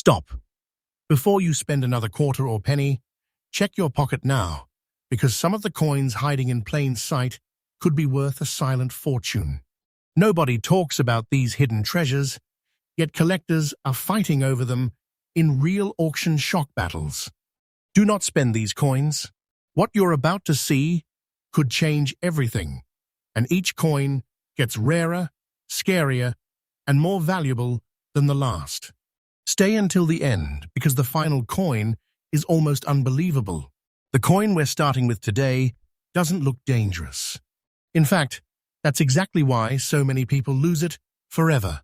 Stop. Before you spend another quarter or penny, check your pocket now, because some of the coins hiding in plain sight could be worth a silent fortune. Nobody talks about these hidden treasures, yet collectors are fighting over them in real auction shock battles. Do not spend these coins. What you're about to see could change everything, and each coin gets rarer, scarier, and more valuable than the last. Stay until the end, because the final coin is almost unbelievable. The coin we're starting with today doesn't look dangerous. In fact, that's exactly why so many people lose it forever.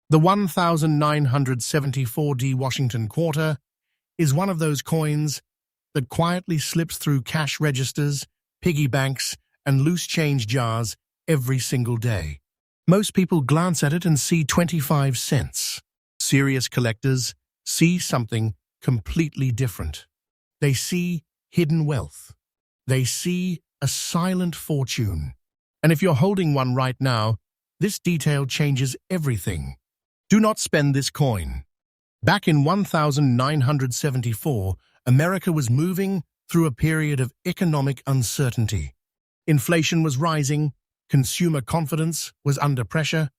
The 1974D Washington quarter is one of those coins that quietly slips through cash registers, piggy banks, and loose change jars every single day. Most people glance at it and see 25 cents. Serious collectors see something completely different. They see hidden wealth. They see a silent fortune. And if you're holding one right now, this detail changes everything. Do not spend this coin. Back in 1974, America was moving through a period of economic uncertainty. Inflation was rising, consumer confidence was under pressure,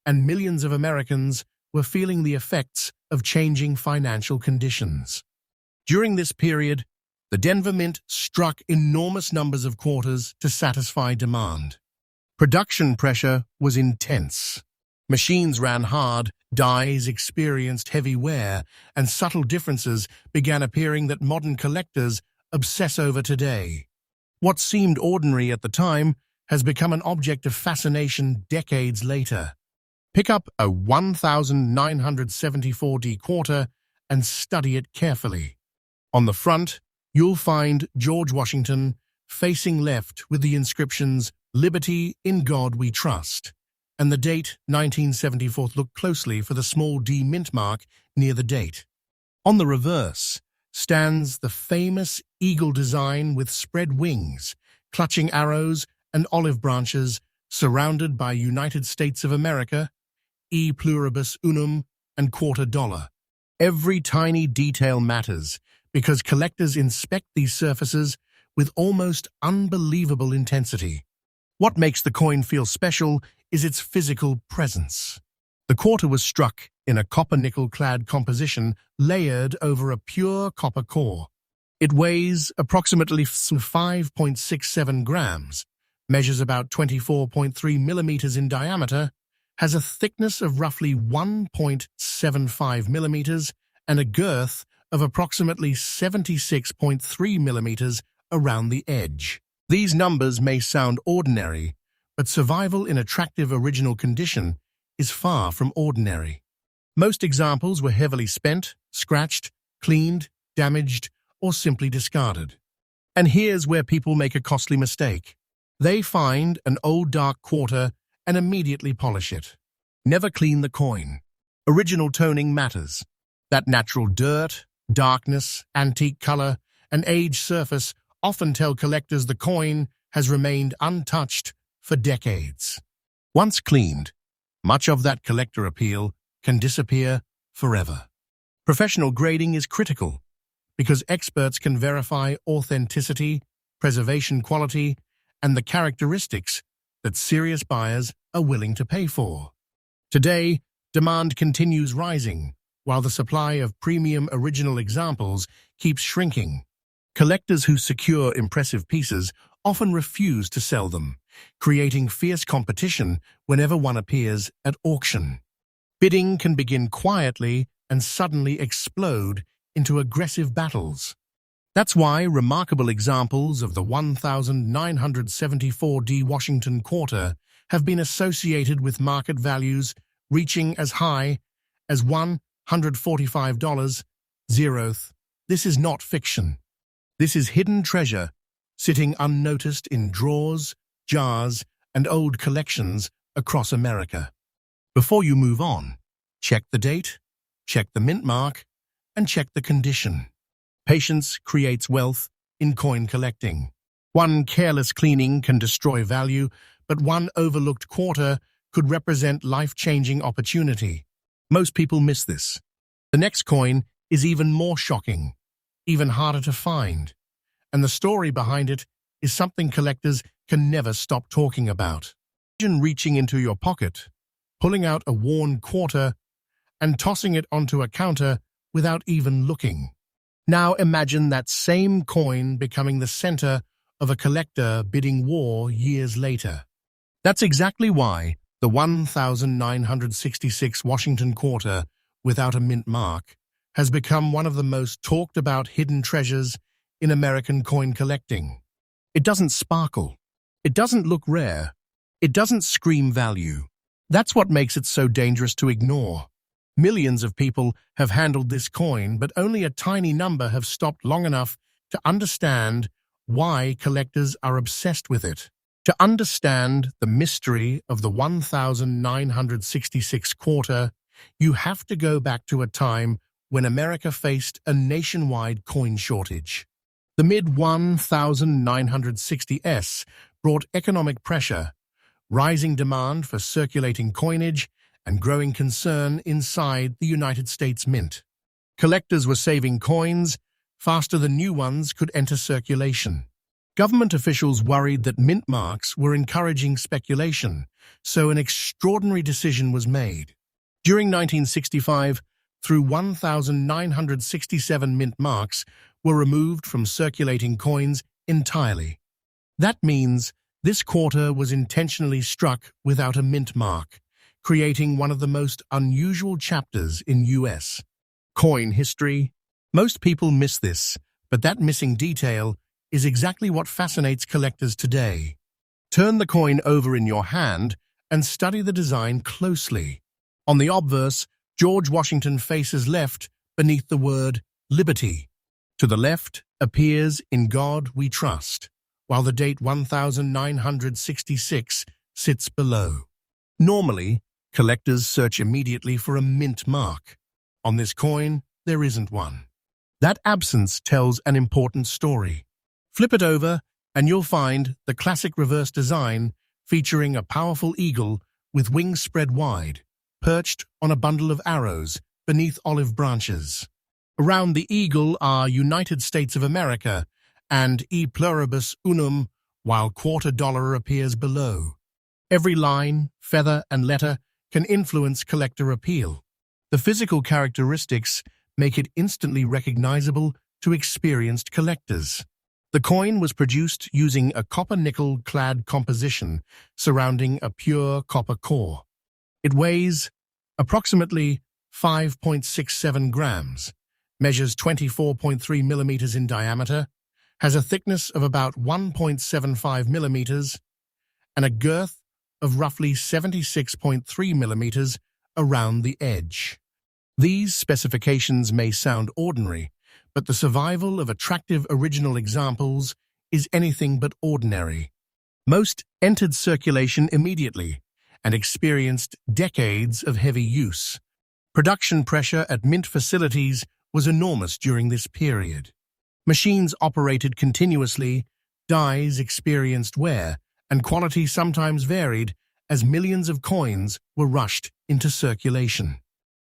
and millions of Americans were feeling the effects of changing financial conditions. During this period, the Denver Mint struck enormous numbers of quarters to satisfy demand. Production pressure was intense. Machines ran hard, dies experienced heavy wear, and subtle differences began appearing that modern collectors obsess over today. What seemed ordinary at the time has become an object of fascination decades later. Pick up a 1974D quarter and study it carefully. On the front, you'll find George Washington facing left with the inscriptions, "Liberty, in God we trust," and the date 1974. Look closely for the small D mint mark near the date. On the reverse stands the famous eagle design with spread wings, clutching arrows and olive branches, surrounded by United States of America, E pluribus unum, and quarter dollar. Every tiny detail matters, because collectors inspect these surfaces with almost unbelievable intensity. What makes the coin feel special is its physical presence. The quarter was struck in a copper-nickel-clad composition layered over a pure copper core. It weighs approximately 5.67 grams, measures about 24.3 millimeters in diameter, has a thickness of roughly 1.75 millimeters, and a girth of approximately 76.3 millimeters around the edge. These numbers may sound ordinary, but survival in attractive original condition is far from ordinary. Most examples were heavily spent, scratched, cleaned, damaged, or simply discarded. And here's where people make a costly mistake. They find an old dark quarter and immediately polish it. Never clean the coin. Original toning matters. That natural dirt, darkness, antique color, and aged surface often tell collectors the coin has remained untouched for decades. Once cleaned, much of that collector appeal can disappear forever. Professional grading is critical because experts can verify authenticity, preservation quality, and the characteristics that serious buyers are willing to pay for. Today, demand continues rising, while the supply of premium original examples keeps shrinking. Collectors who secure impressive pieces often refuse to sell them, creating fierce competition whenever one appears at auction. Bidding can begin quietly and suddenly explode into aggressive battles. That's why remarkable examples of the 1974D Washington quarter have been associated with market values reaching as high as $145. This is not fiction. This is hidden treasure sitting unnoticed in drawers, jars, and old collections across America. Before you move on, check the date, check the mint mark, and check the condition. Patience creates wealth in coin collecting. One careless cleaning can destroy value, but one overlooked quarter could represent life-changing opportunity. Most people miss this. The next coin is even more shocking, even harder to find. And the story behind it is something collectors can never stop talking about. Imagine reaching into your pocket, pulling out a worn quarter, and tossing it onto a counter without even looking. Now imagine that same coin becoming the center of a collector bidding war years later. That's exactly why the 1966 Washington quarter without a mint mark has become one of the most talked about hidden treasures in American coin collecting. It doesn't sparkle. It doesn't look rare. It doesn't scream value. That's what makes it so dangerous to ignore. Millions of people have handled this coin, but only a tiny number have stopped long enough to understand why collectors are obsessed with it. To understand the mystery of the 1966 quarter, you have to go back to a time when America faced a nationwide coin shortage. The mid-1960s brought economic pressure, rising demand for circulating coinage, and growing concern inside the United States Mint. Collectors were saving coins faster than new ones could enter circulation. Government officials worried that mint marks were encouraging speculation, so an extraordinary decision was made. During 1965, through 1,967 mint marks were removed from circulating coins entirely. That means this quarter was intentionally struck without a mint mark, creating one of the most unusual chapters in U.S. coin history. Most people miss this, but that missing detail is exactly what fascinates collectors today. Turn the coin over in your hand and study the design closely. On the obverse, George Washington faces left beneath the word liberty. To the left appears "In God We Trust," while the date 1966 sits below. Normally, collectors search immediately for a mint mark. On this coin, there isn't one. That absence tells an important story. Flip it over, and you'll find the classic reverse design featuring a powerful eagle with wings spread wide, perched on a bundle of arrows beneath olive branches. Around the eagle are United States of America and E pluribus unum, while quarter dollar appears below. Every line, feather, and letter can influence collector appeal. The physical characteristics make it instantly recognizable to experienced collectors. The coin was produced using a copper-nickel-clad composition surrounding a pure copper core. It weighs approximately 5.67 grams, measures 24.3 millimeters in diameter, has a thickness of about 1.75 millimeters, and a girth of roughly 76.3 millimeters around the edge. These specifications may sound ordinary, but the survival of attractive original examples is anything but ordinary. Most entered circulation immediately and experienced decades of heavy use. Production pressure at mint facilities was enormous during this period. Machines operated continuously, dies experienced wear, and quality sometimes varied as millions of coins were rushed into circulation.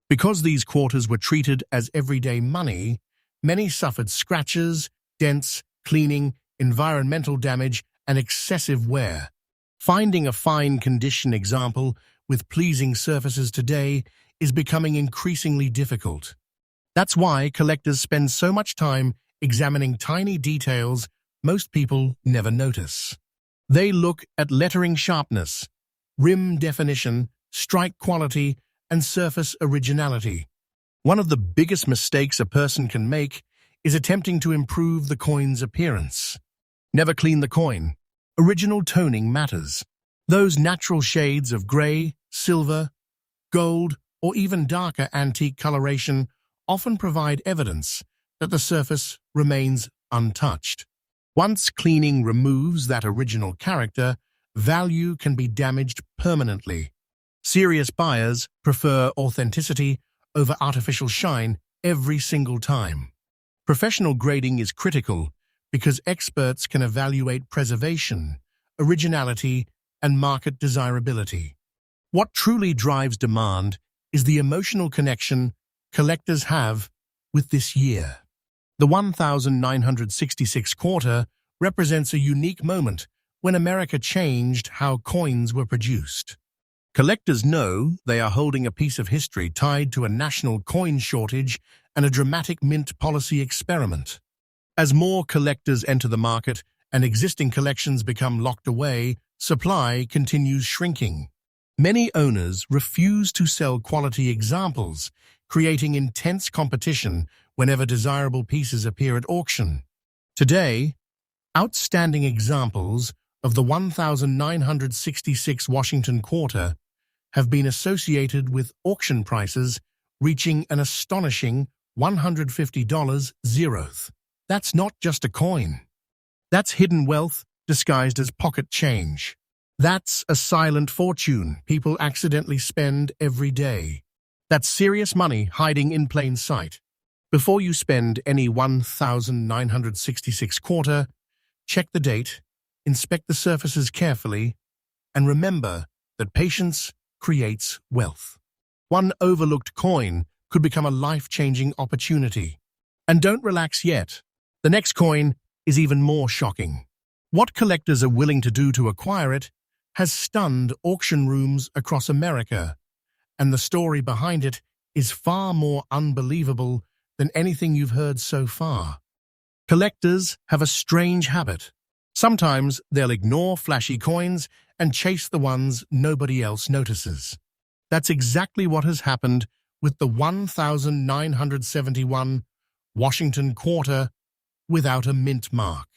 Because these quarters were treated as everyday money, many suffered scratches, dents, cleaning, environmental damage, and excessive wear. Finding a fine condition example with pleasing surfaces today is becoming increasingly difficult. That's why collectors spend so much time examining tiny details most people never notice. They look at lettering sharpness, rim definition, strike quality, and surface originality. One of the biggest mistakes a person can make is attempting to improve the coin's appearance. Never clean the coin. Original toning matters. Those natural shades of gray, silver, gold, or even darker antique coloration often provide evidence that the surface remains untouched. Once cleaning removes that original character, value can be damaged permanently. Serious buyers prefer authenticity over artificial shine every single time. Professional grading is critical because experts can evaluate preservation, originality, and market desirability. What truly drives demand is the emotional connection collectors have with this year. The 1966 quarter represents a unique moment when America changed how coins were produced. Collectors know they are holding a piece of history tied to a national coin shortage and a dramatic mint policy experiment. As more collectors enter the market and existing collections become locked away, supply continues shrinking. Many owners refuse to sell quality examples, creating intense competition whenever desirable pieces appear at auction. Today, outstanding examples of the 1966 Washington quarter have been associated with auction prices reaching an astonishing $150 zeroth. That's not just a coin. That's hidden wealth disguised as pocket change. That's a silent fortune people accidentally spend every day. That's serious money hiding in plain sight. Before you spend any 1966 quarter, check the date, inspect the surfaces carefully, and remember that patience creates wealth. One overlooked coin could become a life-changing opportunity. And don't relax yet. The next coin is even more shocking. What collectors are willing to do to acquire it has stunned auction rooms across America, and the story behind it is far more unbelievable than anything you've heard so far. Collectors have a strange habit. Sometimes they'll ignore flashy coins and chase the ones nobody else notices. That's exactly what has happened with the 1971 Washington quarter without a mint mark.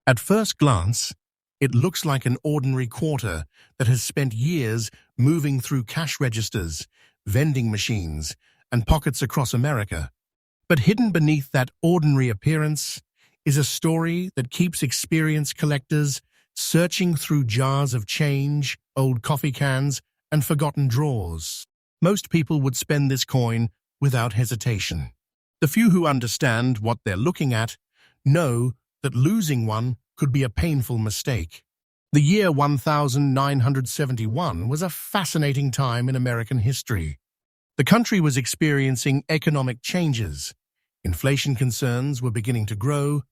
At first glance, it looks like an ordinary quarter that has spent years moving through cash registers, vending machines, and pockets across America. But hidden beneath that ordinary appearance is a story that keeps experienced collectors searching through jars of change, old coffee cans, and forgotten drawers. Most people would spend this coin without hesitation. The few who understand what they're looking at know that losing one could be a painful mistake. The year 1971 was a fascinating time in American history. The country was experiencing economic changes. Inflation concerns were beginning to grow,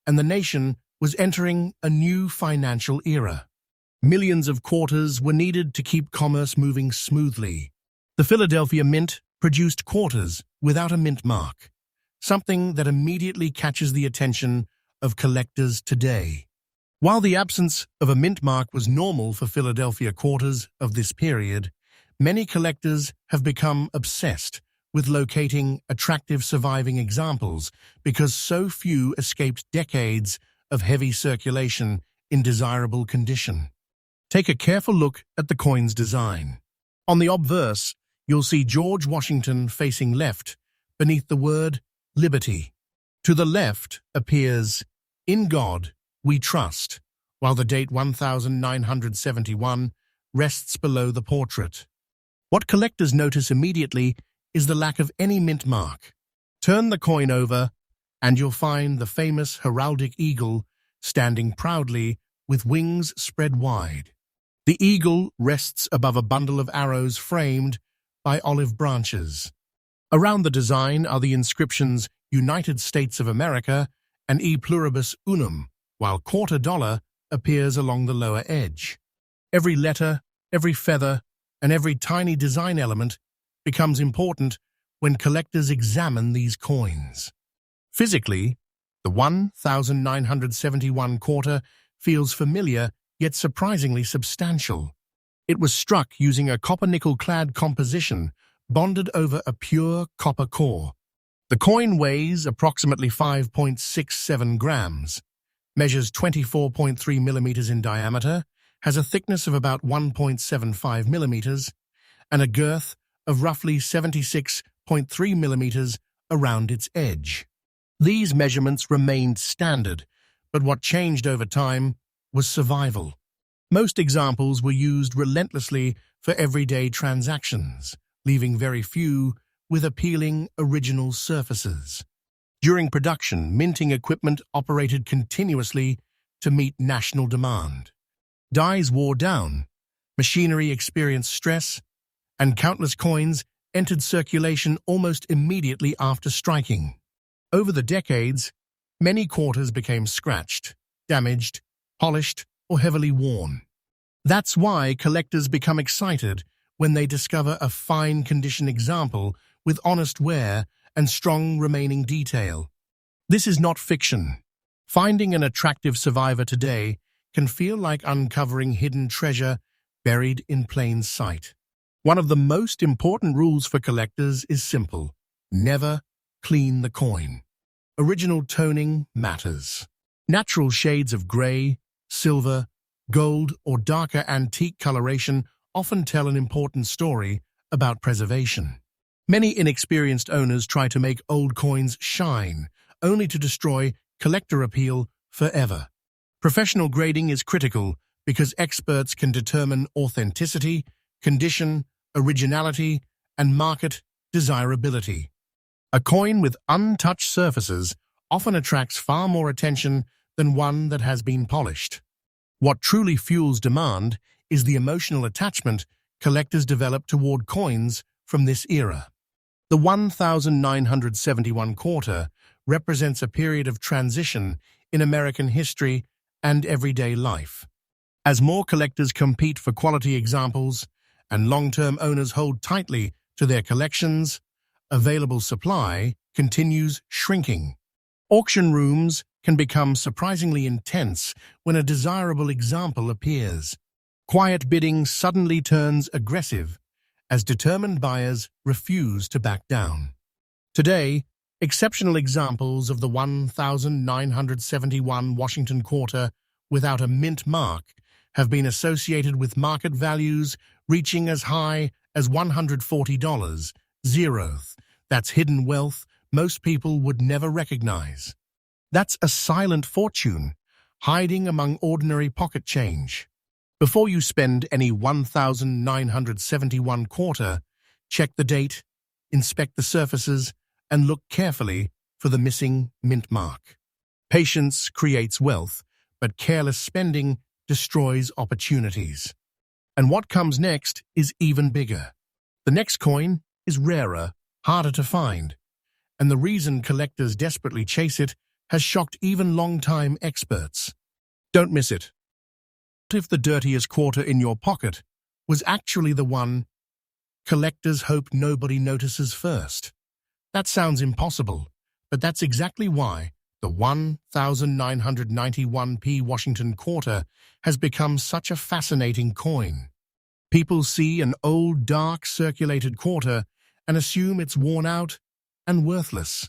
and the nation was entering a new financial era. Millions of quarters were needed to keep commerce moving smoothly. The Philadelphia Mint produced quarters without a mint mark, something that immediately catches the attention of collectors today. While the absence of a mint mark was normal for Philadelphia quarters of this period, many collectors have become obsessed with locating attractive surviving examples because so few escaped decades of heavy circulation in desirable condition. Take a careful look at the coin's design. On the obverse, you'll see George Washington facing left beneath the word Liberty. To the left appears, "In God we trust," while the date 1971 rests below the portrait. What collectors notice immediately is the lack of any mint mark. Turn the coin over, and you'll find the famous heraldic eagle standing proudly with wings spread wide. The eagle rests above a bundle of arrows framed by olive branches. Around the design are the inscriptions United States of America and E pluribus unum, while quarter dollar appears along the lower edge. Every letter, every feather, and every tiny design element becomes important when collectors examine these coins. Physically, the 1971 quarter feels familiar yet surprisingly substantial. It was struck using a copper-nickel-clad composition bonded over a pure copper core. The coin weighs approximately 5.67 grams, measures 24.3 millimeters in diameter, has a thickness of about 1.75 millimeters, and a girth of roughly 76.3 millimeters around its edge. These measurements remained standard, but what changed over time was survival. Most examples were used relentlessly for everyday transactions, leaving very few with appealing original surfaces. During production, minting equipment operated continuously to meet national demand. Dies wore down, machinery experienced stress, and countless coins entered circulation almost immediately after striking. Over the decades, many quarters became scratched, damaged, polished, or heavily worn. That's why collectors become excited when they discover a fine-condition example with honest wear and strong remaining detail. This is not fiction. Finding an attractive survivor today can feel like uncovering hidden treasure buried in plain sight. One of the most important rules for collectors is simple: never clean the coin. Original toning matters. Natural shades of gray, silver, gold, or darker antique coloration often tell an important story about preservation. Many inexperienced owners try to make old coins shine, only to destroy collector appeal forever. Professional grading is critical because experts can determine authenticity, condition, originality, and market desirability. A coin with untouched surfaces often attracts far more attention than one that has been polished. What truly fuels demand is the emotional attachment collectors develop toward coins from this era. The 1971 quarter represents a period of transition in American history and everyday life. As more collectors compete for quality examples and long-term owners hold tightly to their collections, available supply continues shrinking. Auction rooms can become surprisingly intense when a desirable example appears. Quiet bidding suddenly turns aggressive as determined buyers refuse to back down. Today, exceptional examples of the 1971 Washington quarter without a mint mark have been associated with market values reaching as high as $140. Zeroth. That's hidden wealth most people would never recognize. That's a silent fortune, hiding among ordinary pocket change. Before you spend any 1971 quarter, check the date, inspect the surfaces, and look carefully for the missing mint mark. Patience creates wealth, but careless spending destroys opportunities. And what comes next is even bigger. The next coin is rarer, harder to find, and the reason collectors desperately chase it has shocked even long-time experts. Don't miss it. What if the dirtiest quarter in your pocket was actually the one collectors hope nobody notices first? That sounds impossible, but that's exactly why the 1991 Washington quarter has become such a fascinating coin. People see an old, dark, circulated quarter and assume it's worn out and worthless.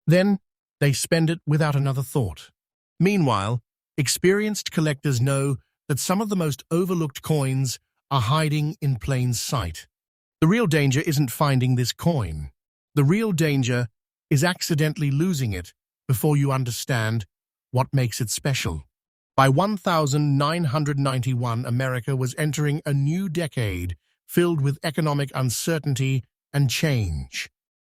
Then they spend it without another thought. Meanwhile, experienced collectors know that some of the most overlooked coins are hiding in plain sight. The real danger isn't finding this coin. The real danger is accidentally losing it before you understand what makes it special. By 1991, America was entering a new decade filled with economic uncertainty and change.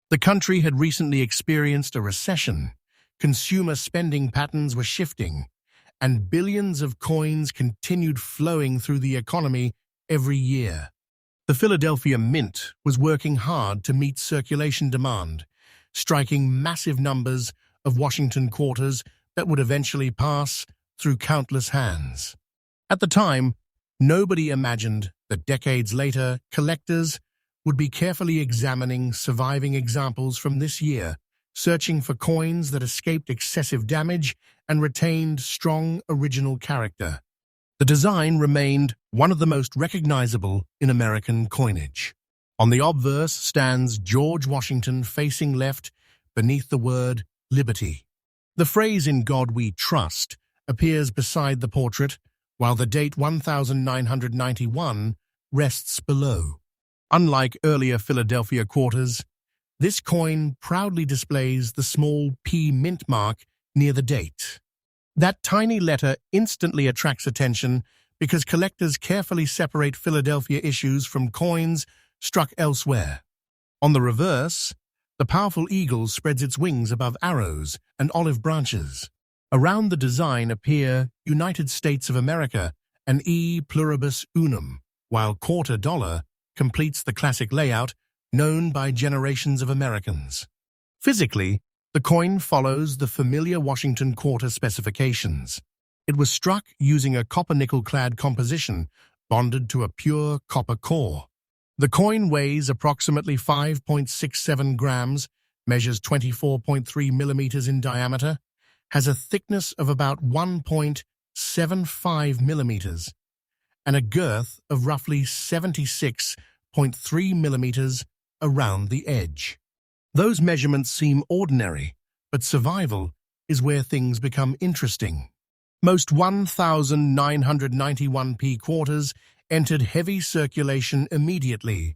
The country had recently experienced a recession, consumer spending patterns were shifting, and billions of coins continued flowing through the economy every year. The Philadelphia Mint was working hard to meet circulation demand, striking massive numbers of Washington quarters that would eventually pass through countless hands. At the time, nobody imagined that decades later, collectors would be carefully examining surviving examples from this year, searching for coins that escaped excessive damage and retained strong original character. The design remained one of the most recognizable in American coinage. On the obverse stands George Washington facing left beneath the word Liberty. The phrase "In God We Trust" appears beside the portrait, while the date 1991 rests below. Unlike earlier Philadelphia quarters, this coin proudly displays the small P mint mark near the date. That tiny letter instantly attracts attention because collectors carefully separate Philadelphia issues from coins struck elsewhere. On the reverse, the powerful eagle spreads its wings above arrows and olive branches. Around the design appear United States of America and E pluribus unum, while quarter dollar completes the classic layout known by generations of Americans. Physically, The coin follows the familiar Washington quarter specifications. It was struck using a copper-nickel-clad composition bonded to a pure copper core. The coin weighs approximately 5.67 grams, measures 24.3 millimeters in diameter, has a thickness of about 1.75 millimeters, and a girth of roughly 76.3 millimeters around the edge. Those measurements seem ordinary, but survival is where things become interesting. Most 1,991p quarters entered heavy circulation immediately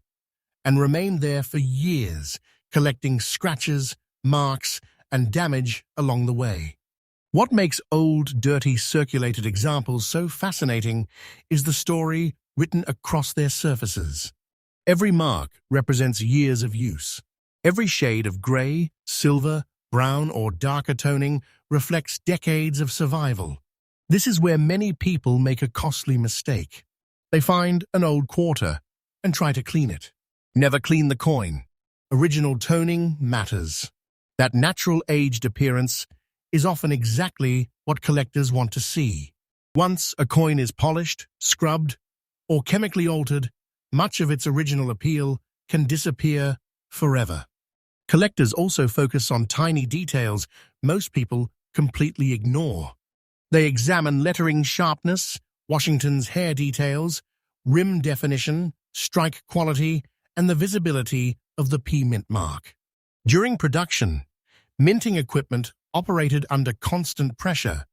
and remained there for years, collecting scratches, marks, and damage along the way. What makes old, dirty, circulated examples so fascinating is the story written across their surfaces. Every mark represents years of use. Every shade of gray, silver, brown, or darker toning reflects decades of survival. This is where many people make a costly mistake. They find an old quarter and try to clean it. Never clean the coin. Original toning matters. That natural aged appearance is often exactly what collectors want to see. Once a coin is polished, scrubbed, or chemically altered, much of its original appeal can disappear forever. Collectors also focus on tiny details most people completely ignore. They examine lettering sharpness, Washington's hair details, rim definition, strike quality, and the visibility of the P mint mark. During production, minting equipment operated under constant pressure,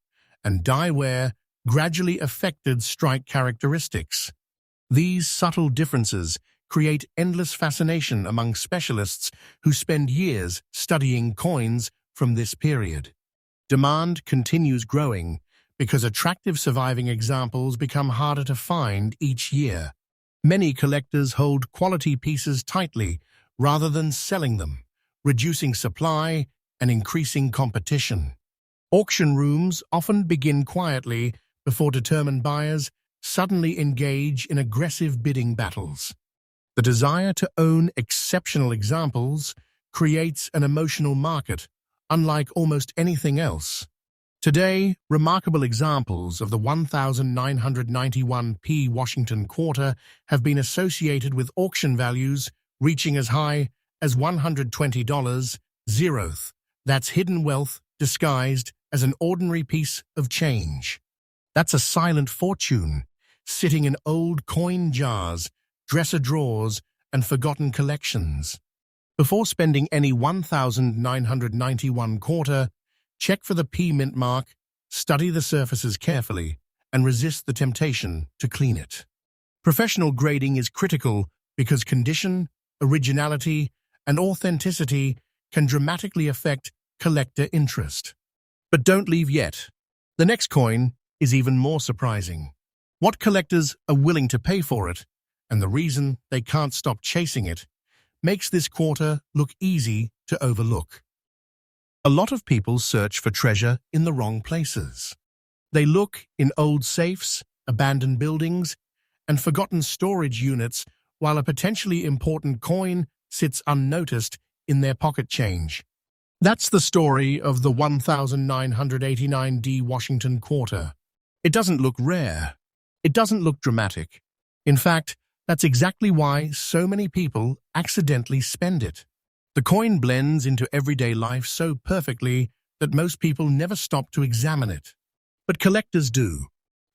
and die wear gradually affected strike characteristics. These subtle differences create endless fascination among specialists who spend years studying coins from this period. Demand continues growing because attractive surviving examples become harder to find each year. Many collectors hold quality pieces tightly rather than selling them, reducing supply and increasing competition. Auction rooms often begin quietly before determined buyers suddenly engage in aggressive bidding battles. The desire to own exceptional examples creates an emotional market, unlike almost anything else. Today, remarkable examples of the 1991p Washington quarter have been associated with auction values reaching as high as $120. Zeroth. That's hidden wealth disguised as an ordinary piece of change. That's a silent fortune, sitting in old coin jars, dresser drawers, and forgotten collections. Before spending any 1991 quarter, check for the P mint mark, study the surfaces carefully, and resist the temptation to clean it. Professional grading is critical because condition, originality, and authenticity can dramatically affect collector interest. But don't leave yet. The next coin is even more surprising. What collectors are willing to pay for it, and the reason they can't stop chasing it, makes this quarter look easy to overlook. A lot of people search for treasure in the wrong places. They look in old safes, abandoned buildings, and forgotten storage units, while a potentially important coin sits unnoticed in their pocket change. That's the story of the 1989D Washington quarter. It doesn't look rare. It doesn't look dramatic. In fact, that's exactly why so many people accidentally spend it. The coin blends into everyday life so perfectly that most people never stop to examine it. But collectors do,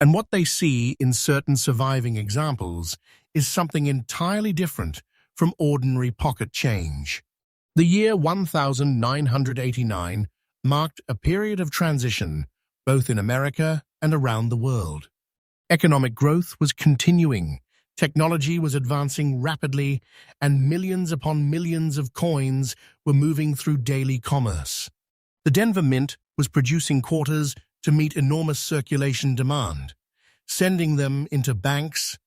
and what they see in certain surviving examples is something entirely different from ordinary pocket change. The year 1989 marked a period of transition both in America and around the world. Economic growth was continuing, technology was advancing rapidly, and millions upon millions of coins were moving through daily commerce. The Denver Mint was producing quarters to meet enormous circulation demand, sending them into banks,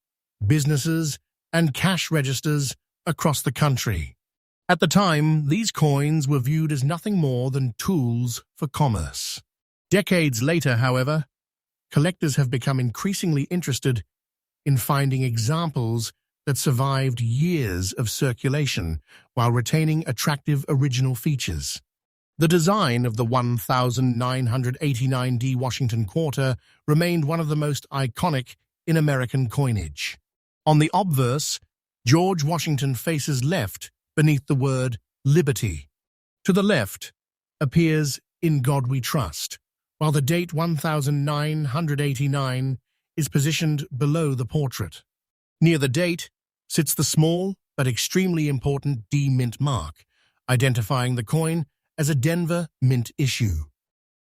businesses, and cash registers across the country. At the time, these coins were viewed as nothing more than tools for commerce. Decades later, however, collectors have become increasingly interested in finding examples that survived years of circulation while retaining attractive original features. The design of the 1989D Washington quarter remained one of the most iconic in American coinage. On the obverse, George Washington faces left beneath the word liberty. To the left appears "In God We Trust," while the date 1989 is positioned below the portrait. Near the date sits the small but extremely important D mint mark, identifying the coin as a Denver Mint issue.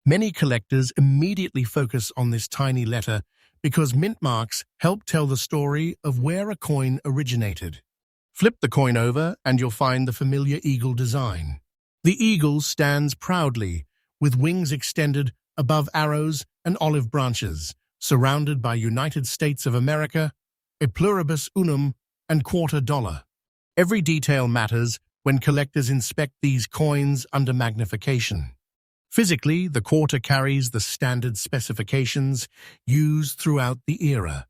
Many collectors immediately focus on this tiny letter because mint marks help tell the story of where a coin originated. Flip the coin over and you'll find the familiar eagle design. The eagle stands proudly, with wings extended above arrows and olive branches, surrounded by United States of America, a pluribus unum, and $quarter. Every detail matters when collectors inspect these coins under magnification. Physically, the quarter carries the standard specifications used throughout the era.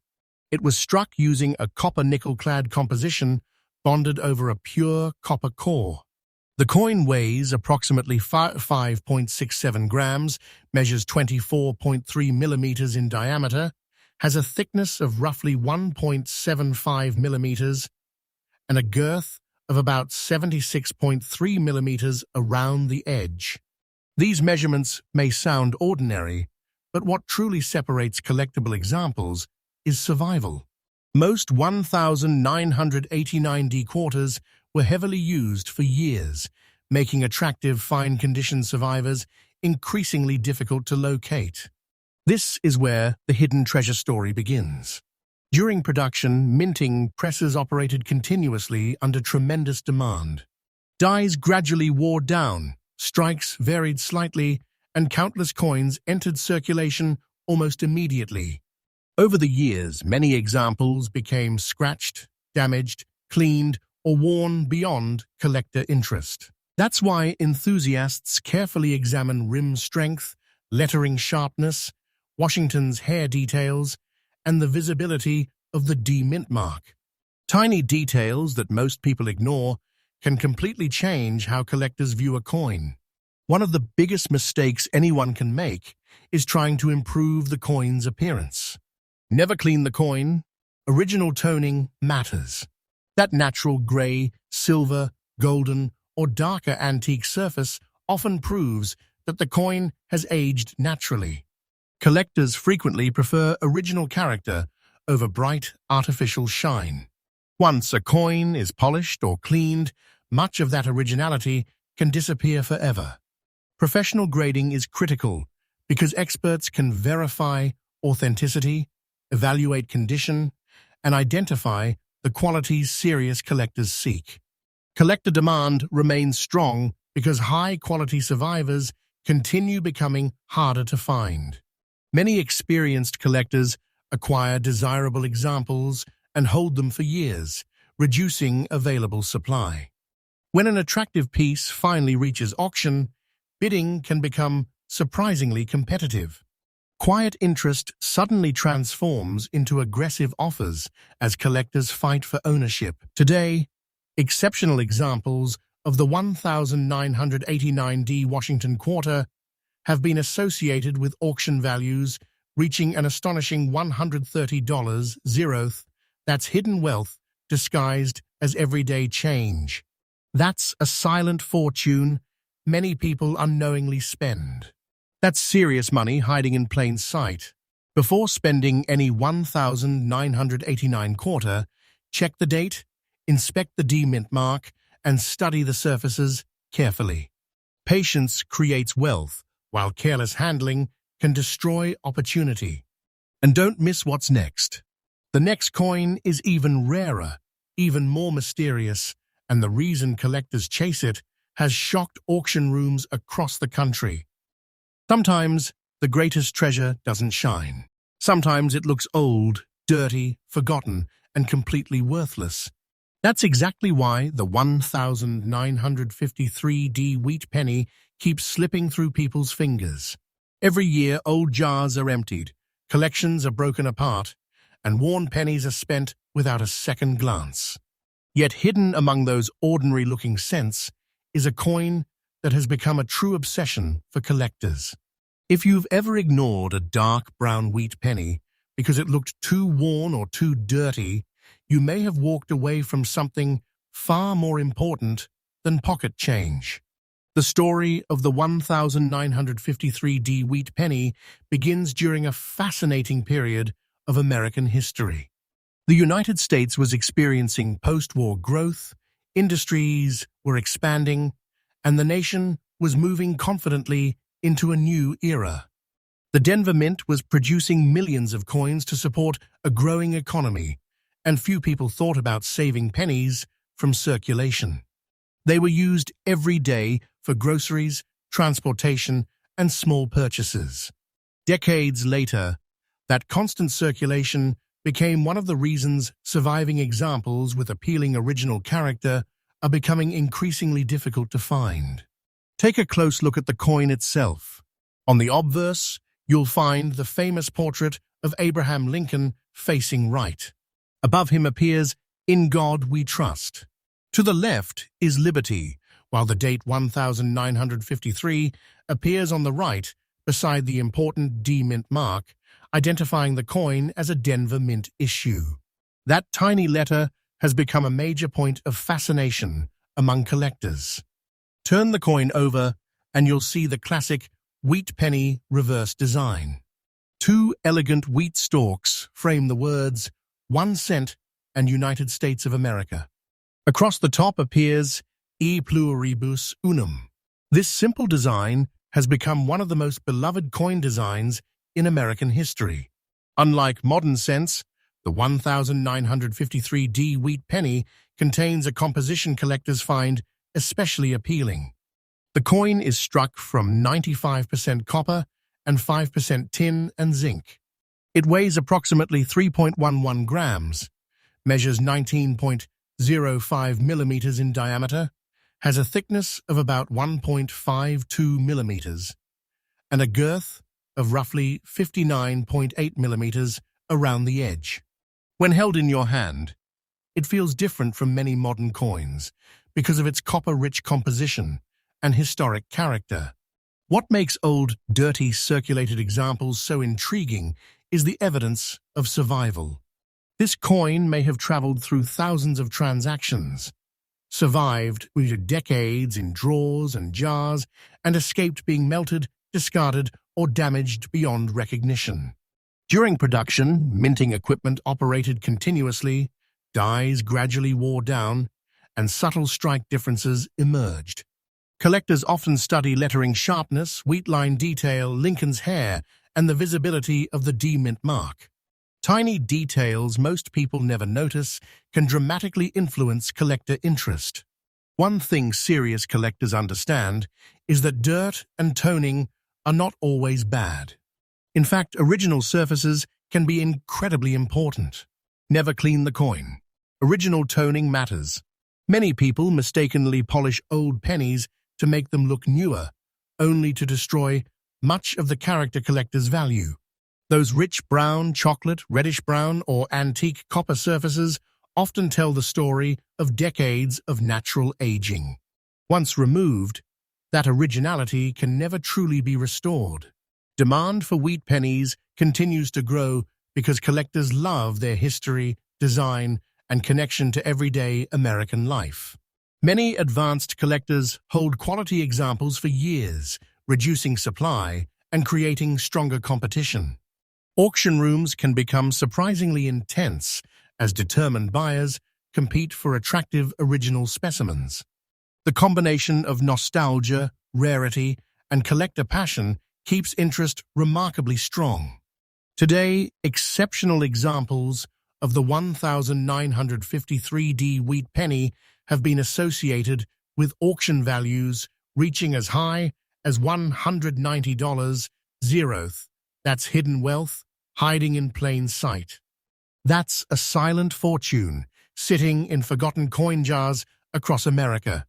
It was struck using a copper nickel-clad composition bonded over a pure copper core. The coin weighs approximately 5.67 grams, measures 24.3 millimeters in diameter, has a thickness of roughly 1.75 millimeters, and a girth of about 76.3 millimeters around the edge. These measurements may sound ordinary, but what truly separates collectible examples is survival. Most 1989D quarters were heavily used for years, making attractive fine-condition survivors increasingly difficult to locate. This is where the hidden treasure story begins. During production, minting presses operated continuously under tremendous demand. Dies gradually wore down, strikes varied slightly, and countless coins entered circulation almost immediately. Over the years, many examples became scratched, damaged, cleaned, or worn beyond collector interest. That's why enthusiasts carefully examine rim strength, lettering sharpness, Washington's hair details, and the visibility of the D mint mark. Tiny details that most people ignore can completely change how collectors view a coin. One of the biggest mistakes anyone can make is trying to improve the coin's appearance. Never clean the coin. Original toning matters. That natural gray, silver, golden, or darker antique surface often proves that the coin has aged naturally. Collectors frequently prefer original character over bright, artificial shine. Once a coin is polished or cleaned, much of that originality can disappear forever. Professional grading is critical because experts can verify authenticity, evaluate condition, and identify the qualities serious collectors seek. Collector demand remains strong because high-quality survivors continue becoming harder to find. Many experienced collectors acquire desirable examples and hold them for years, reducing available supply. When an attractive piece finally reaches auction, bidding can become surprisingly competitive. Quiet interest suddenly transforms into aggressive offers as collectors fight for ownership. Today, exceptional examples of the 1989D Washington quarter have been associated with auction values reaching an astonishing $130. That's hidden wealth disguised as everyday change. That's a silent fortune many people unknowingly spend. That's serious money hiding in plain sight. Before spending any 1989 quarter, check the date, inspect the D mint mark, and study the surfaces carefully. Patience creates wealth, while careless handling can destroy opportunity. And don't miss what's next. The next coin is even rarer, even more mysterious, and the reason collectors chase it has shocked auction rooms across the country. Sometimes the greatest treasure doesn't shine. Sometimes it looks old, dirty, forgotten, and completely worthless. That's exactly why the 1953D wheat penny keeps slipping through people's fingers. Every year, old jars are emptied, collections are broken apart, and worn pennies are spent without a second glance. Yet hidden among those ordinary-looking cents is a coin that has become a true obsession for collectors. If you've ever ignored a dark brown wheat penny because it looked too worn or too dirty, you may have walked away from something far more important than pocket change. The story of the 1953D wheat penny begins during a fascinating period of American history. The United States was experiencing post-war growth, industries were expanding, and the nation was moving confidently into a new era. The Denver Mint was producing millions of coins to support a growing economy, and few people thought about saving pennies from circulation. They were used every day for groceries, transportation, and small purchases. Decades later, that constant circulation became one of the reasons surviving examples with appealing original character are becoming increasingly difficult to find. Take a close look at the coin itself. On the obverse, you'll find the famous portrait of Abraham Lincoln facing right. Above him appears, "In God We Trust." To the left is Liberty, while the date 1953 appears on the right beside the important D Mint mark, identifying the coin as a Denver Mint issue. That tiny letter has become a major point of fascination among collectors. Turn the coin over and you'll see the classic wheat penny reverse design. Two elegant wheat stalks frame the words 1 cent and United States of America. Across the top appears E pluribus unum. This simple design has become one of the most beloved coin designs in American history. Unlike modern cents, the 1953D wheat penny contains a composition collectors find especially appealing. The coin is struck from 95% copper and 5% tin and zinc. It weighs approximately 3.11 grams, measures 19.05 millimeters in diameter, has a thickness of about 1.52 millimeters, and a girth of roughly 59.8 millimeters around the edge. When held in your hand, it feels different from many modern coins because of its copper-rich composition and historic character. What makes old, dirty, circulated examples so intriguing is the evidence of survival. This coin may have traveled through thousands of transactions, survived through decades in drawers and jars, and escaped being melted, discarded, or damaged beyond recognition. During production, minting equipment operated continuously, dies gradually wore down, and subtle strike differences emerged. Collectors often study lettering sharpness, wheat line detail, Lincoln's hair, and the visibility of the D Mint mark. Tiny details most people never notice can dramatically influence collector interest. One thing serious collectors understand is that dirt and toning are not always bad. In fact, original surfaces can be incredibly important. Never clean the coin. Original toning matters. Many people mistakenly polish old pennies to make them look newer, only to destroy much of the character collector's value. Those rich brown, chocolate, reddish-brown, or antique copper surfaces often tell the story of decades of natural aging. Once removed, that originality can never truly be restored. Demand for wheat pennies continues to grow because collectors love their history, design, and connection to everyday American life. Many advanced collectors hold quality examples for years, reducing supply and creating stronger competition. Auction rooms can become surprisingly intense as determined buyers compete for attractive original specimens. The combination of nostalgia, rarity, and collector passion keeps interest remarkably strong. Today, exceptional examples of the 1953D wheat penny have been associated with auction values reaching as high as $190. Zeroth. That's hidden wealth hiding in plain sight. That's a silent fortune sitting in forgotten coin jars across America.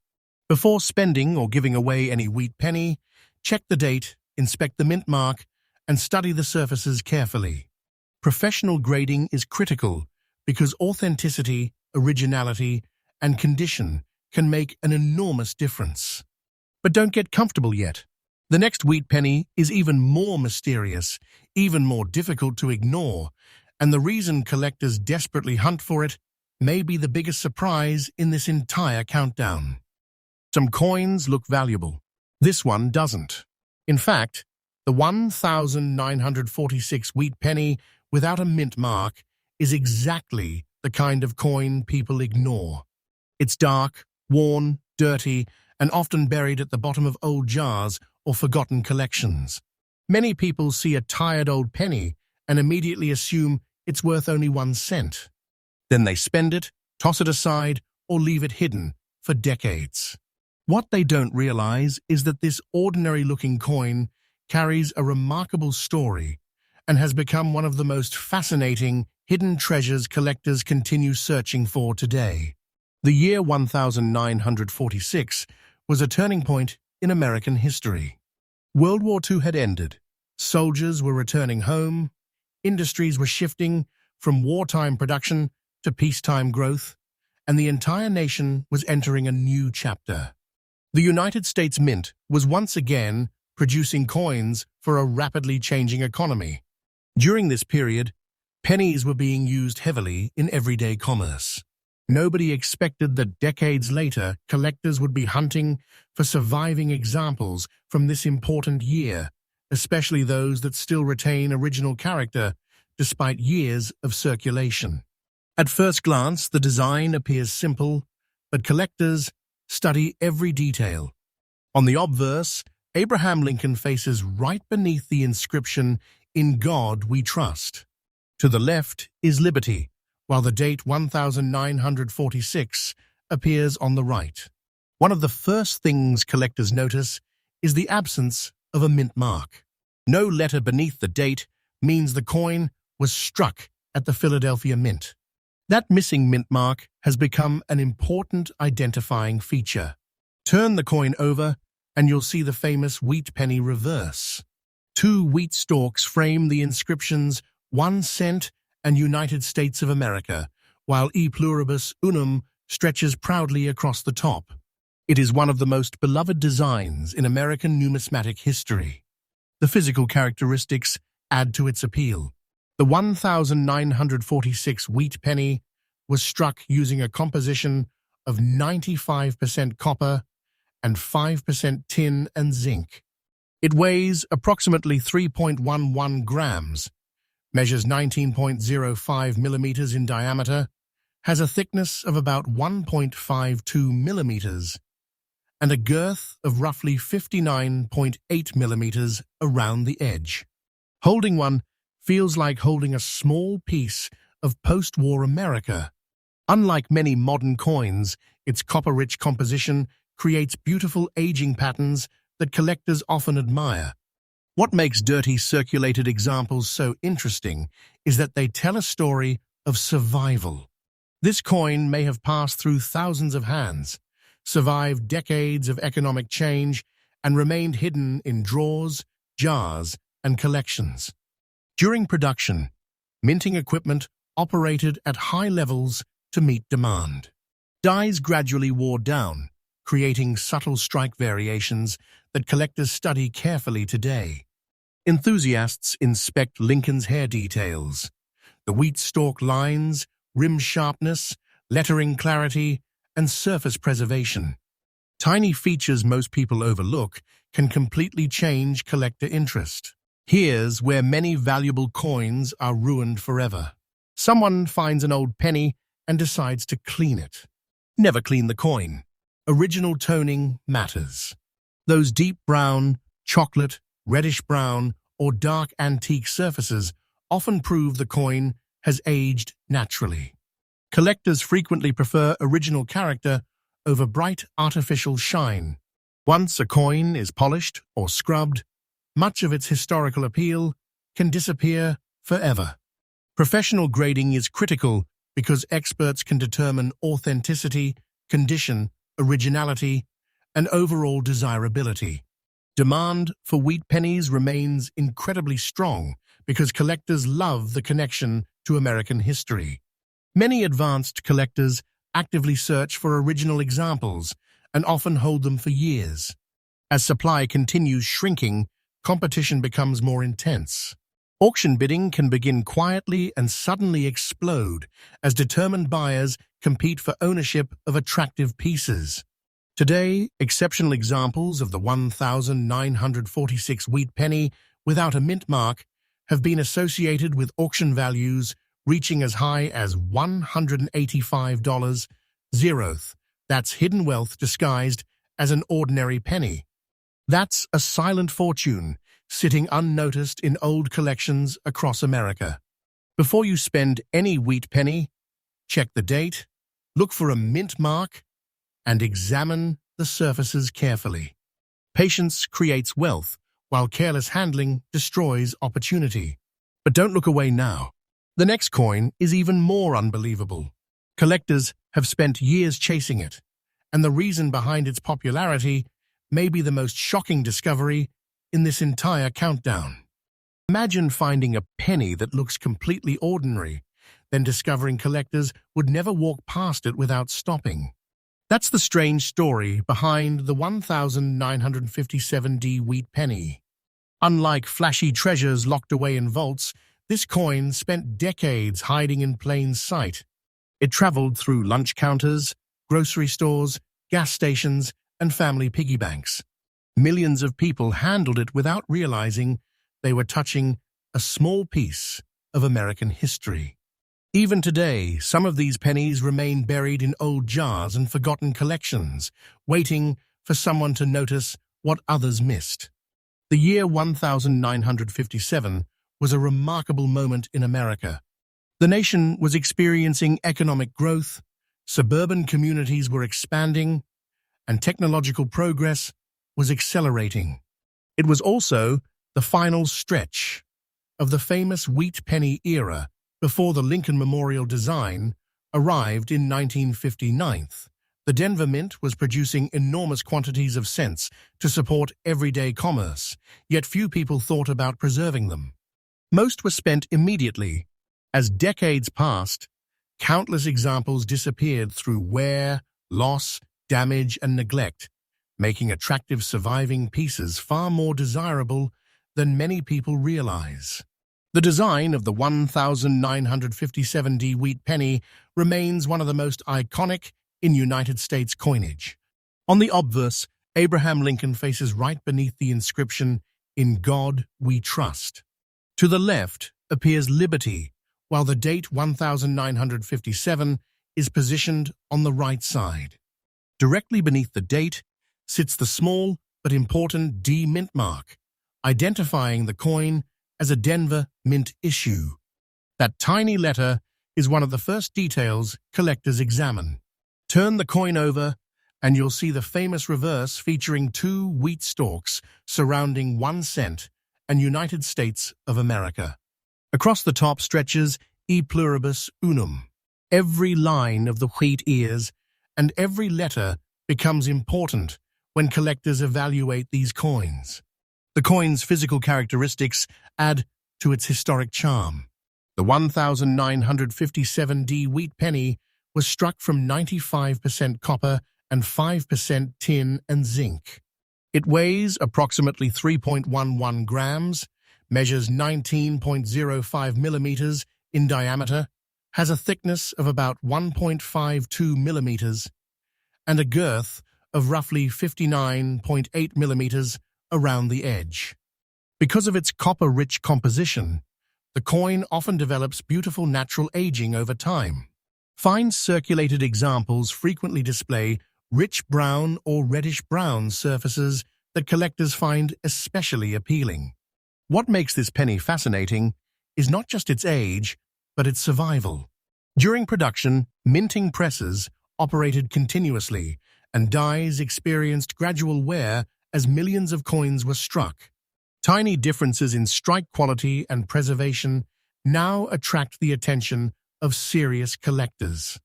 Before spending or giving away any wheat penny, check the date, inspect the mint mark, and study the surfaces carefully. Professional grading is critical because authenticity, originality, and condition can make an enormous difference. But don't get comfortable yet. The next wheat penny is even more mysterious, even more difficult to ignore, and the reason collectors desperately hunt for it may be the biggest surprise in this entire countdown. Some coins look valuable. This one doesn't. In fact, the 1946 wheat penny without a mint mark is exactly the kind of coin people ignore. It's dark, worn, dirty, and often buried at the bottom of old jars or forgotten collections. Many people see a tired old penny and immediately assume it's worth only 1 cent. Then they spend it, toss it aside, or leave it hidden for decades. What they don't realize is that this ordinary-looking coin carries a remarkable story and has become one of the most fascinating hidden treasures collectors continue searching for today. The year 1946 was a turning point in American history. World War II had ended. Soldiers were returning home. Industries were shifting from wartime production to peacetime growth, and the entire nation was entering a new chapter. The United States Mint was once again producing coins for a rapidly changing economy. During this period, pennies were being used heavily in everyday commerce. Nobody expected that decades later, collectors would be hunting for surviving examples from this important year, especially those that still retain original character despite years of circulation. At first glance, the design appears simple, but collectors study every detail. On the obverse, Abraham Lincoln faces right beneath the inscription, "In God We Trust." To the left is Liberty, while the date 1946 appears on the right. One of the first things collectors notice is the absence of a mint mark. No letter beneath the date means the coin was struck at the Philadelphia Mint. That missing mint mark has become an important identifying feature. Turn the coin over, and you'll see the famous wheat penny reverse. 2 wheat stalks frame the inscriptions 1 cent and United States of America, while E pluribus unum stretches proudly across the top. It is one of the most beloved designs in American numismatic history. The physical characteristics add to its appeal. The 1946 wheat penny was struck using a composition of 95% copper and 5% tin and zinc. It weighs approximately 3.11 grams, measures 19.05 millimeters in diameter, has a thickness of about 1.52 millimeters, and a girth of roughly 59.8 millimeters around the edge. Holding one feels like holding a small piece of post-war America. Unlike many modern coins, its copper-rich composition creates beautiful aging patterns that collectors often admire. What makes dirty circulated examples so interesting is that they tell a story of survival. This coin may have passed through thousands of hands, survived decades of economic change, and remained hidden in drawers, jars, and collections. During production, minting equipment operated at high levels to meet demand. Dies gradually wore down, creating subtle strike variations that collectors study carefully today. Enthusiasts inspect Lincoln's hair details, the wheat stalk lines, rim sharpness, lettering clarity, and surface preservation. Tiny features most people overlook can completely change collector interest. Here's where many valuable coins are ruined forever. Someone finds an old penny and decides to clean it. Never clean the coin. Original toning matters. Those deep brown, chocolate, reddish-brown, or dark antique surfaces often prove the coin has aged naturally. Collectors frequently prefer original character over bright artificial shine. Once a coin is polished or scrubbed, much of its historical appeal can disappear forever. Professional grading is critical because experts can determine authenticity, condition, originality, and overall desirability. Demand for wheat pennies remains incredibly strong because collectors love the connection to American history. Many advanced collectors actively search for original examples and often hold them for years. As supply continues shrinking, competition becomes more intense. Auction bidding can begin quietly and suddenly explode as determined buyers compete for ownership of attractive pieces. Today, exceptional examples of the 1,946 wheat penny without a mint mark have been associated with auction values reaching as high as $185. Zeroth. That's hidden wealth disguised as an ordinary penny. That's a silent fortune sitting unnoticed in old collections across America. Before you spend any wheat penny, check the date, look for a mint mark, and examine the surfaces carefully. Patience creates wealth, while careless handling destroys opportunity. But don't look away now. The next coin is even more unbelievable. Collectors have spent years chasing it, and the reason behind its popularity may be the most shocking discovery in this entire countdown. Imagine finding a penny that looks completely ordinary, then discovering collectors would never walk past it without stopping. That's the strange story behind the 1957D wheat penny. Unlike flashy treasures locked away in vaults, this coin spent decades hiding in plain sight. It traveled through lunch counters, grocery stores, gas stations, and family piggy banks. Millions of people handled it without realizing they were touching a small piece of American history. Even today, some of these pennies remain buried in old jars and forgotten collections, waiting for someone to notice what others missed. The year 1957 was a remarkable moment in America. The nation was experiencing economic growth, suburban communities were expanding, and technological progress was accelerating. It was also the final stretch of the famous wheat penny era before the Lincoln Memorial design arrived in 1959. The Denver Mint was producing enormous quantities of cents to support everyday commerce, yet few people thought about preserving them. Most were spent immediately. As decades passed, countless examples disappeared through wear, loss, damage, and neglect, making attractive surviving pieces far more desirable than many people realize. The design of the 1957D wheat penny remains one of the most iconic in United States coinage. On the obverse, Abraham Lincoln faces right beneath the inscription, "In God We Trust." To the left appears liberty, while the date 1957 is positioned on the right side. Directly beneath the date sits the small but important D mint mark, identifying the coin as a Denver Mint issue. That tiny letter is one of the first details collectors examine. Turn the coin over, and you'll see the famous reverse featuring two wheat stalks surrounding 1 cent and United States of America. Across the top stretches E pluribus unum. Every line of the wheat ears and every letter becomes important when collectors evaluate these coins. The coin's physical characteristics add to its historic charm. The 1957D wheat penny was struck from 95% copper and 5% tin and zinc. It weighs approximately 3.11 grams, measures 19.05 millimeters in diameter, has a thickness of about 1.52 millimeters, and a girth of roughly 59.8 millimeters around the edge. Because of its copper-rich composition, the coin often develops beautiful natural aging over time. Fine circulated examples frequently display rich brown or reddish-brown surfaces that collectors find especially appealing. What makes this penny fascinating is not just its age, but its survival. During production, minting presses operated continuously, and dies experienced gradual wear as millions of coins were struck. Tiny differences in strike quality and preservation now attract the attention of serious collectors.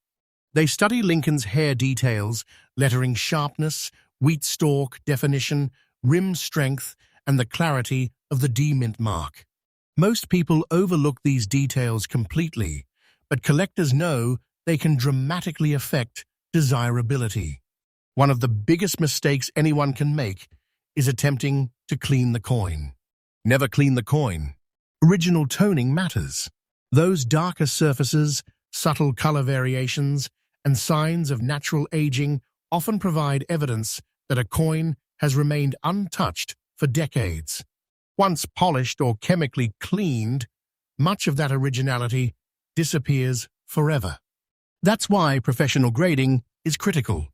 They study Lincoln's hair details, lettering sharpness, wheat stalk definition, rim strength, and the clarity of the D mint mark. Most people overlook these details completely, but collectors know they can dramatically affect desirability. One of the biggest mistakes anyone can make is attempting to clean the coin. Never clean the coin. Original toning matters. Those darker surfaces, subtle color variations, and signs of natural aging often provide evidence that a coin has remained untouched for decades. Once polished or chemically cleaned, much of that originality disappears forever. That's why professional grading is critical.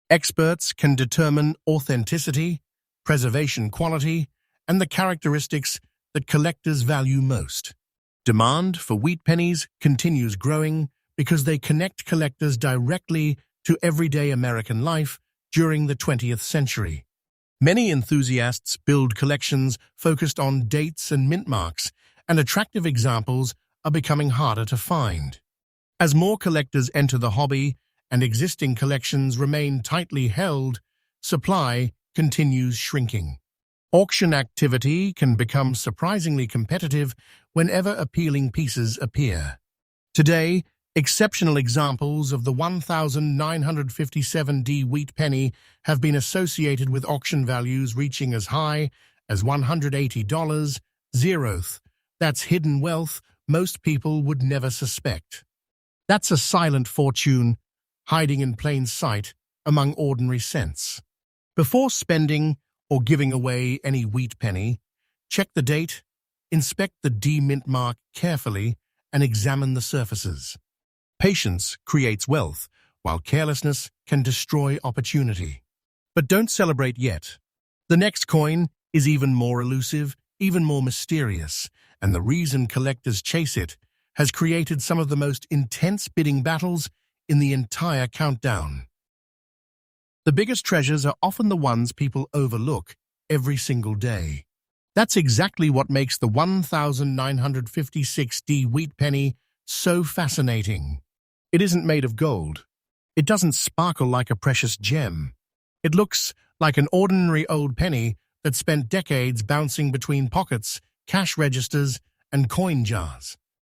Experts can determine authenticity, preservation quality, and the characteristics that collectors value most. Demand for wheat pennies continues growing because they connect collectors directly to everyday American life during the 20th century. Many enthusiasts build collections focused on dates and mint marks, and attractive examples are becoming harder to find. As more collectors enter the hobby and existing collections remain tightly held, supply continues shrinking. Auction activity can become surprisingly competitive whenever appealing pieces appear. Today, exceptional examples of the 1957D wheat penny have been associated with auction values reaching as high as $180. Zeroth. That's hidden wealth most people would never suspect. That's a silent fortune hiding in plain sight among ordinary cents. Before spending or giving away any wheat penny, check the date, inspect the D mint mark carefully, and examine the surfaces. Patience creates wealth, while carelessness can destroy opportunity. But don't celebrate yet. The next coin is even more elusive, even more mysterious, and the reason collectors chase it has created some of the most intense bidding battles in the entire countdown. The biggest treasures are often the ones people overlook every single day. That's exactly what makes the 1956D wheat penny so fascinating. It isn't made of gold. It doesn't sparkle like a precious gem. It looks like an ordinary old penny that spent decades bouncing between pockets, cash registers, and coin jars.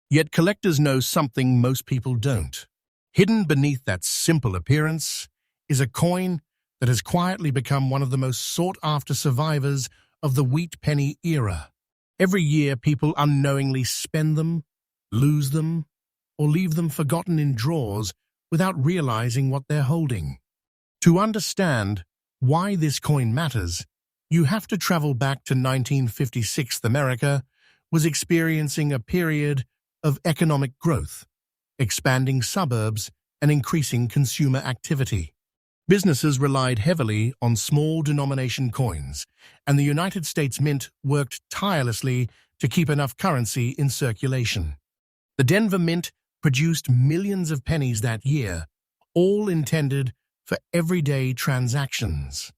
Yet collectors know something most people don't. Hidden beneath that simple appearance is a coin that has quietly become one of the most sought-after survivors of the wheat penny era. Every year, people unknowingly spend them, lose them, or leave them forgotten in drawers without realizing what they're holding. To understand why this coin matters, you have to travel back to 1956. America was experiencing a period of economic growth, expanding suburbs, and increasing consumer activity. Businesses relied heavily on small denomination coins, and the United States Mint worked tirelessly to keep enough currency in circulation. The Denver Mint produced millions of pennies that year, all intended for everyday transactions.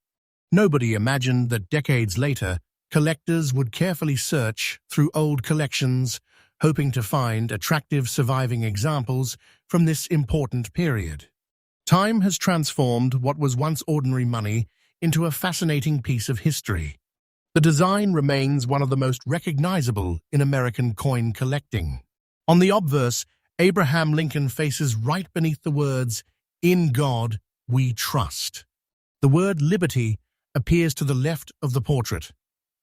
Nobody imagined that decades later, collectors would carefully search through old collections, hoping to find attractive surviving examples from this important period. Time has transformed what was once ordinary money into a fascinating piece of history. The design remains one of the most recognizable in American coin collecting. On the obverse, Abraham Lincoln faces right beneath the words, "In God we trust." The word liberty appears to the left of the portrait,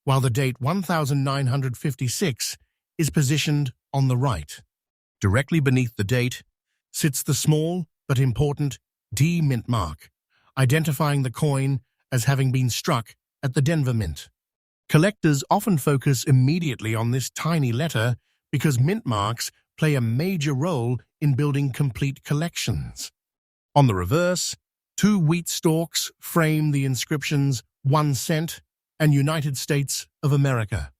while the date 1956 is positioned on the right. Directly beneath the date sits the small but important D mint mark, identifying the coin as having been struck at the Denver Mint. Collectors often focus immediately on this tiny letter because mint marks play a major role in building complete collections. On the reverse, two wheat stalks frame the inscriptions 1 cent and United States of America.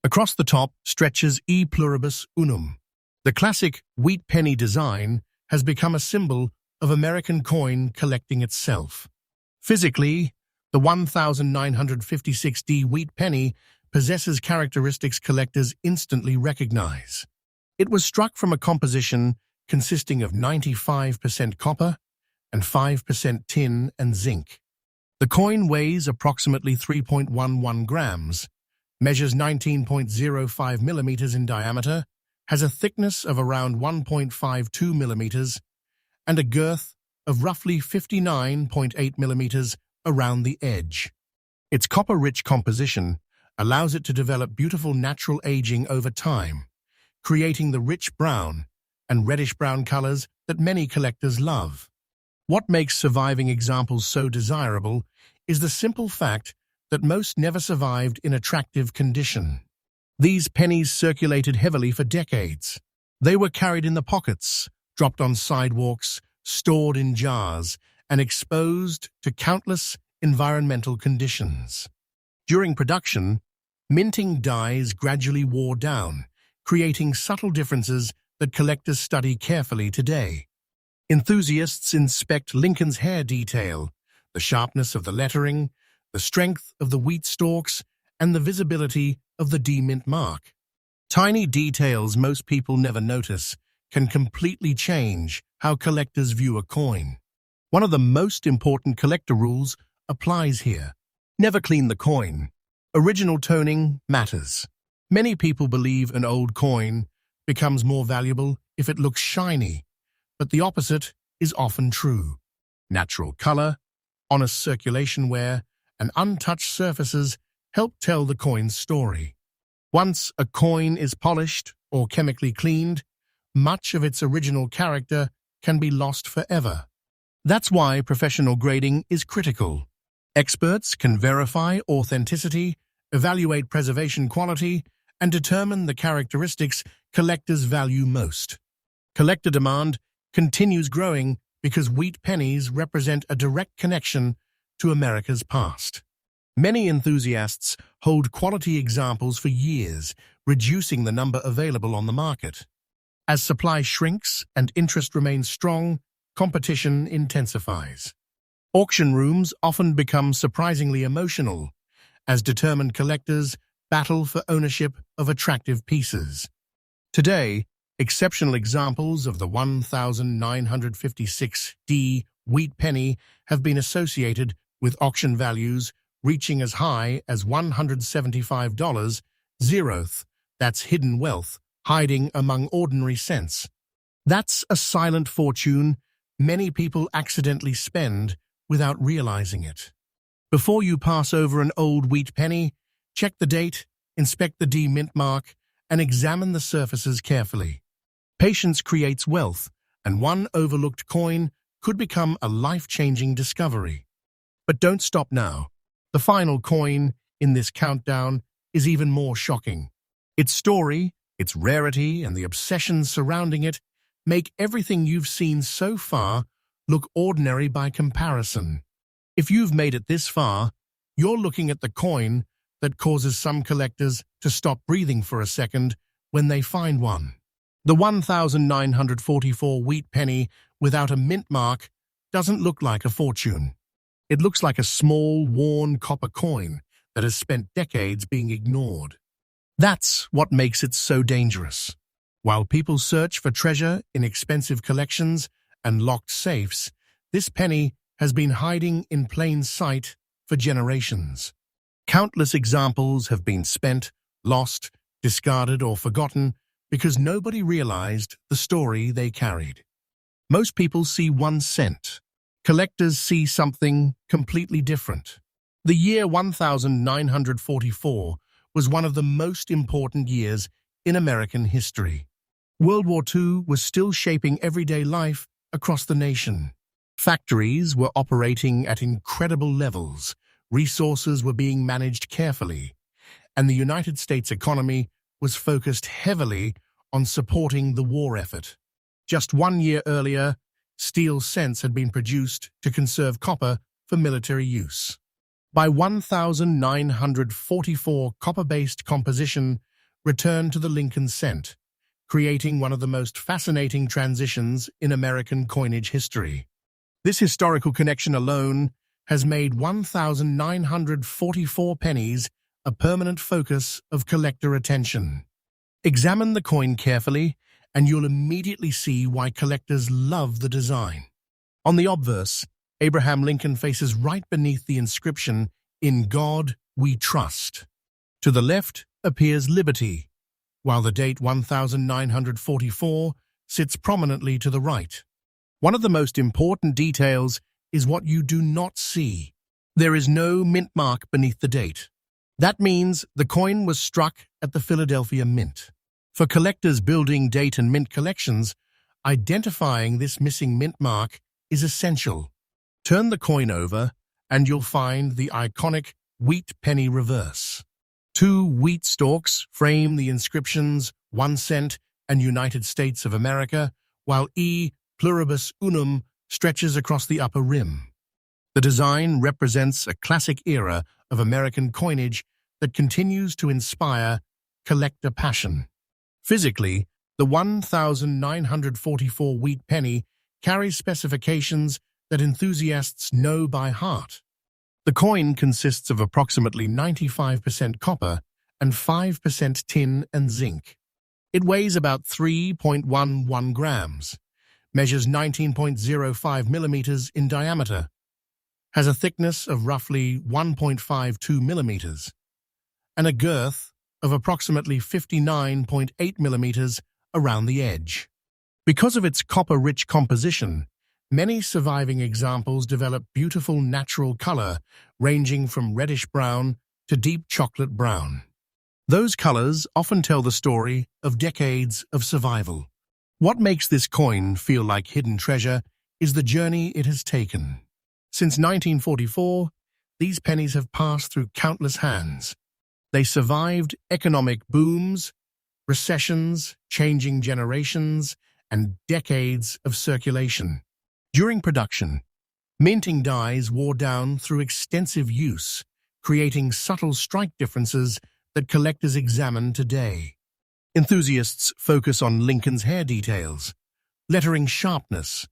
Across the top stretches E pluribus unum. The classic wheat penny design has become a symbol of American coin collecting itself. Physically, the 1956D wheat penny possesses characteristics collectors instantly recognize. It was struck from a composition consisting of 95% copper and 5% tin and zinc. The coin weighs approximately 3.11 grams, measures 19.05 millimeters in diameter, has a thickness of around 1.52 millimeters, and a girth of roughly 59.8 millimeters around the edge. Its copper-rich composition allows it to develop beautiful natural aging over time, creating the rich brown and reddish-brown colors that many collectors love. What makes surviving examples so desirable is the simple fact that most never survived in attractive condition. These pennies circulated heavily for decades. They were carried in the pockets, dropped on sidewalks, stored in jars, and exposed to countless environmental conditions. During production, minting dyes gradually wore down, creating subtle differences that collectors study carefully today. Enthusiasts inspect Lincoln's hair detail, the sharpness of the lettering, the strength of the wheat stalks, and the visibility of the D-mint mark. Tiny details most people never notice can completely change how collectors view a coin. One of the most important collector rules applies here. Never clean the coin. Original toning matters. Many people believe an old coin becomes more valuable if it looks shiny, but the opposite is often true. Natural color, honest circulation wear, and untouched surfaces help tell the coin's story. Once a coin is polished or chemically cleaned, much of its original character can be lost forever. That's why professional grading is critical. Experts can verify authenticity, evaluate preservation quality, and determine the characteristics collectors value most. Collector demand continues growing because wheat pennies represent a direct connection to America's past. Many enthusiasts hold quality examples for years, reducing the number available on the market. As supply shrinks and interest remains strong, competition intensifies. Auction rooms often become surprisingly emotional, as determined collectors battle for ownership of attractive pieces. Today, exceptional examples of the 1956D wheat penny have been associated with auction values reaching as high as $175, zeroth, that's hidden wealth, hiding among ordinary cents. That's a silent fortune many people accidentally spend without realizing it. Before you pass over an old wheat penny, check the date, inspect the D-mint mark, and examine the surfaces carefully. Patience creates wealth, and one overlooked coin could become a life-changing discovery. But don't stop now. The final coin in this countdown is even more shocking. Its story, its rarity, and the obsession surrounding it make everything you've seen so far look ordinary by comparison. If you've made it this far, you're looking at the coin that causes some collectors to stop breathing for a second when they find one. The 1944 wheat penny without a mint mark doesn't look like a fortune. It looks like a small, worn copper coin that has spent decades being ignored. That's what makes it so dangerous. While people search for treasure in expensive collections and locked safes, this penny has been hiding in plain sight for generations. Countless examples have been spent, lost, discarded, or forgotten because nobody realized the story they carried. Most people see 1 cent. Collectors see something completely different. The year 1944 was one of the most important years in American history. World War II was still shaping everyday life across the nation. Factories were operating at incredible levels, resources were being managed carefully, and the United States economy was focused heavily on supporting the war effort. Just 1 year earlier, steel cents had been produced to conserve copper for military use. By 1944, copper-based composition returned to the Lincoln cent, creating one of the most fascinating transitions in American coinage history. This historical connection alone has made 1944 pennies a permanent focus of collector attention. Examine the coin carefully, and you'll immediately see why collectors love the design. On the obverse, Abraham Lincoln faces right beneath the inscription, "In God We Trust." To the left appears Liberty, while the date 1944 sits prominently to the right. One of the most important details is what you do not see. There is no mint mark beneath the date. That means the coin was struck at the Philadelphia Mint. For collectors building date and mint collections, identifying this missing mint mark is essential. Turn the coin over, and you'll find the iconic wheat penny reverse. Two wheat stalks frame the inscriptions 1 cent and United States of America, while E pluribus unum stretches across the upper rim. The design represents a classic era of American coinage that continues to inspire collector passion. Physically, the 1944 wheat penny carries specifications that enthusiasts know by heart. The coin consists of approximately 95% copper and 5% tin and zinc. It weighs about 3.11 grams, measures 19.05 millimeters in diameter, has a thickness of roughly 1.52 millimeters, and a girth of approximately 59.8 millimeters around the edge. Because of its copper-rich composition, many surviving examples develop beautiful natural color ranging from reddish-brown to deep chocolate brown. Those colors often tell the story of decades of survival. What makes this coin feel like hidden treasure is the journey it has taken. Since 1944, these pennies have passed through countless hands. They survived economic booms, recessions, changing generations, and decades of circulation. During production, minting dies wore down through extensive use, creating subtle strike differences that collectors examine today. Enthusiasts focus on Lincoln's hair details, lettering sharpness,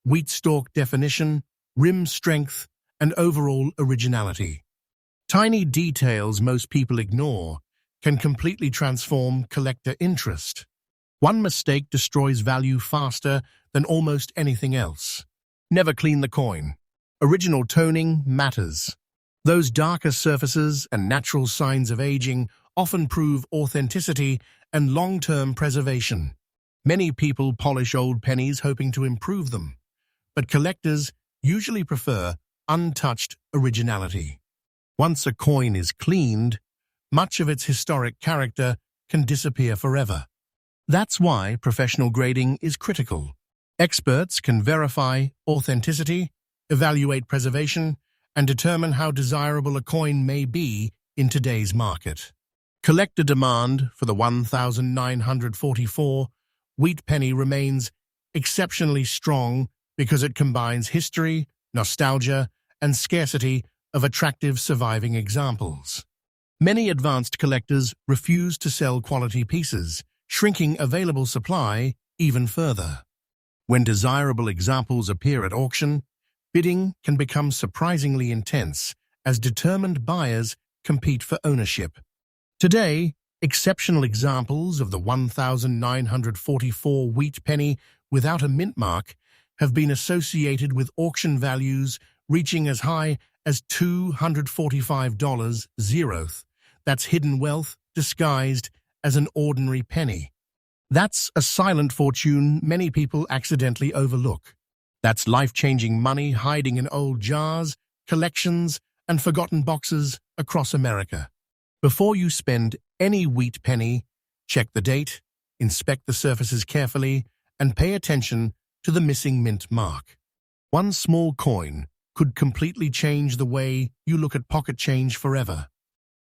wheat stalk definition, rim strength, and overall originality. Tiny details most people ignore can completely transform collector interest. One mistake destroys value faster than almost anything else. Never clean the coin. Original toning matters. Those darker surfaces and natural signs of aging often prove authenticity and long-term preservation. Many people polish old pennies hoping to improve them, but collectors usually prefer untouched originality. Once a coin is cleaned, much of its historic character can disappear forever. That's why professional grading is critical. Experts can verify authenticity, evaluate preservation, and determine how desirable a coin may be in today's market. Collector demand for the 1944 wheat penny remains exceptionally strong because it combines history, nostalgia, and scarcity of attractive surviving examples. Many advanced collectors refuse to sell quality pieces, shrinking available supply even further. When desirable examples appear at auction, bidding can become surprisingly intense as determined buyers compete for ownership. Today, exceptional examples of the 1944 wheat penny without a mint mark have been associated with auction values reaching as high as $245 zeroth. That's hidden wealth disguised as an ordinary penny. That's a silent fortune many people accidentally overlook. That's life-changing money hiding in old jars, collections, and forgotten boxes across America. Before you spend any wheat penny, check the date, inspect the surfaces carefully, and pay attention to the missing mint mark. One small coin could completely change the way you look at pocket change forever.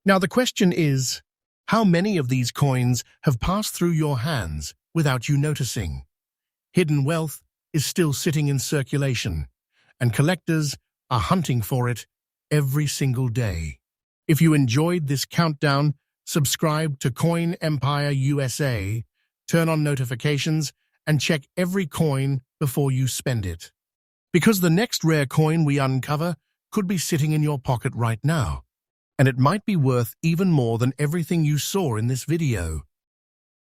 Now the question is, how many of these coins have passed through your hands without you noticing? Hidden wealth is still sitting in circulation, and collectors are hunting for it every single day. If you enjoyed this countdown, subscribe to Coin Empire USA, turn on notifications, and check every coin before you spend it. Because the next rare coin we uncover could be sitting in your pocket right now, and it might be worth even more than everything you saw in this video.